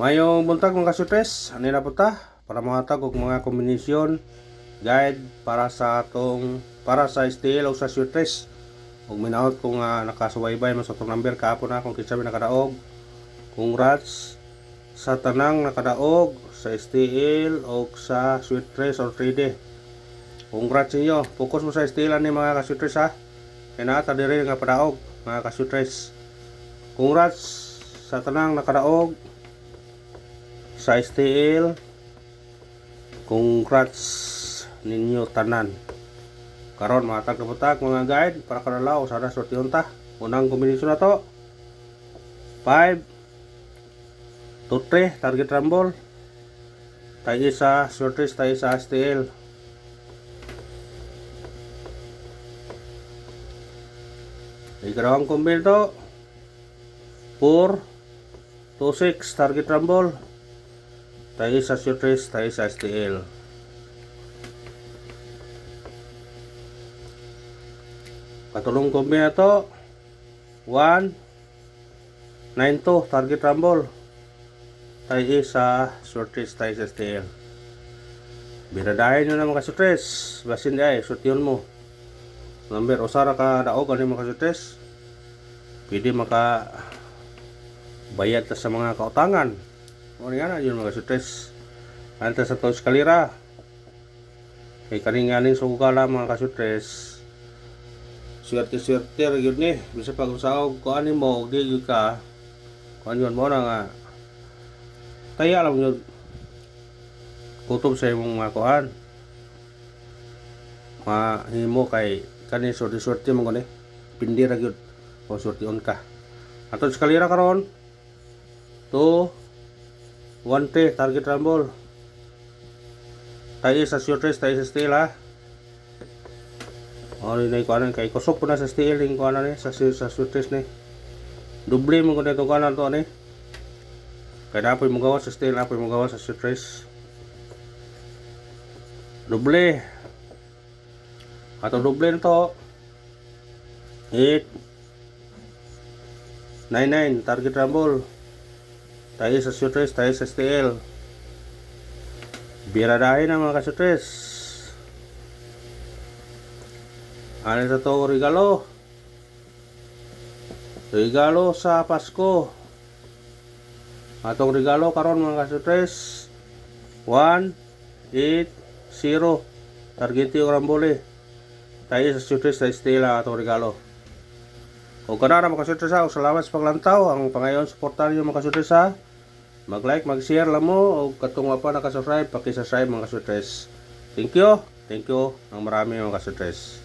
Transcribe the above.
Mayong buntag mga kasutres, ani na po ta para mahatag og mga kombinasyon guide para sa steel o sa sutres. Ug minahot kung nakasubaybay mo sa itong number kahapon na kung kinsa may nakadaog. Congrats sa tanang nakadaog sa steel o sa sutres or 3D. Congrats inyo. Focus mo sa steel ani mga kasutres ha. Kaya naata diri nga padaog mga kasutres. Congrats sa tanang nakadaog sa STL. Congrats ninyo tanan. Karon matag na putak mga guide para kadalaw sana sortihon ta. Unang kombinasyon na to 5 to 3 target rumble. Tayo sa shortlist, tayo sa STL. Ikalawang kombin to 4 to 6 target rumble. Tayo sa shortlist, tayo sa STL. Katulong kombi na to 1 9 to target rumble. Tayo sa shortlist, tayo sa STL. Biradahin nyo na mga shortlist. Basin di ay, shortion mo. Number usara ka daog ano mga shortlist. Pwede maka bayad ta sa mga kautangan. O nga na yun mga sutres. Anta sa itong eskalera. Kay kaninganing sugala mga kasutres. Swerte-swerte yun ni. Bisa pag-usaw kung ano mo. Di yun ka. Kung ano yun mo na nga. Kaya alam yun. Kutob sa imong mga kuhan. Mahimo kay kanin swerte-swerte mo gani. Pindira yun. O swerte on ka. Atong eskalera karon. 2 1-3 target rumble. Tayo sa shortlist, tayo sa steel ha. O rin ko anan kay kusok po na sa steel rin ko anan sa shortlist ni. Doble mo ko na itong kanan to ani. Kaya napoy mo gawa sa steel, napoy mo gawa sa shortlist. Doble. Atong doble na to 8 9-9 target rumble. Tayo sa shortlist, tayo sa STL. Biradahin na mga kasutres. Ano sa to regalo? Regalo sa Pasko. Atong regalo karon mga kasutres 1 8 0 target yung rambole. Tayo sa shortlist, sa STL atong regalo. O kanara mga kasutres ha, salamat sa paglantaw. Ang pangayon suportahan nyo mga kasutres ha. Mag-like, mag-share lang mo o katong pa nakasubscribe, paki-subscribe mga kasutres. Thank you. Thank you ng marami mga kasutres.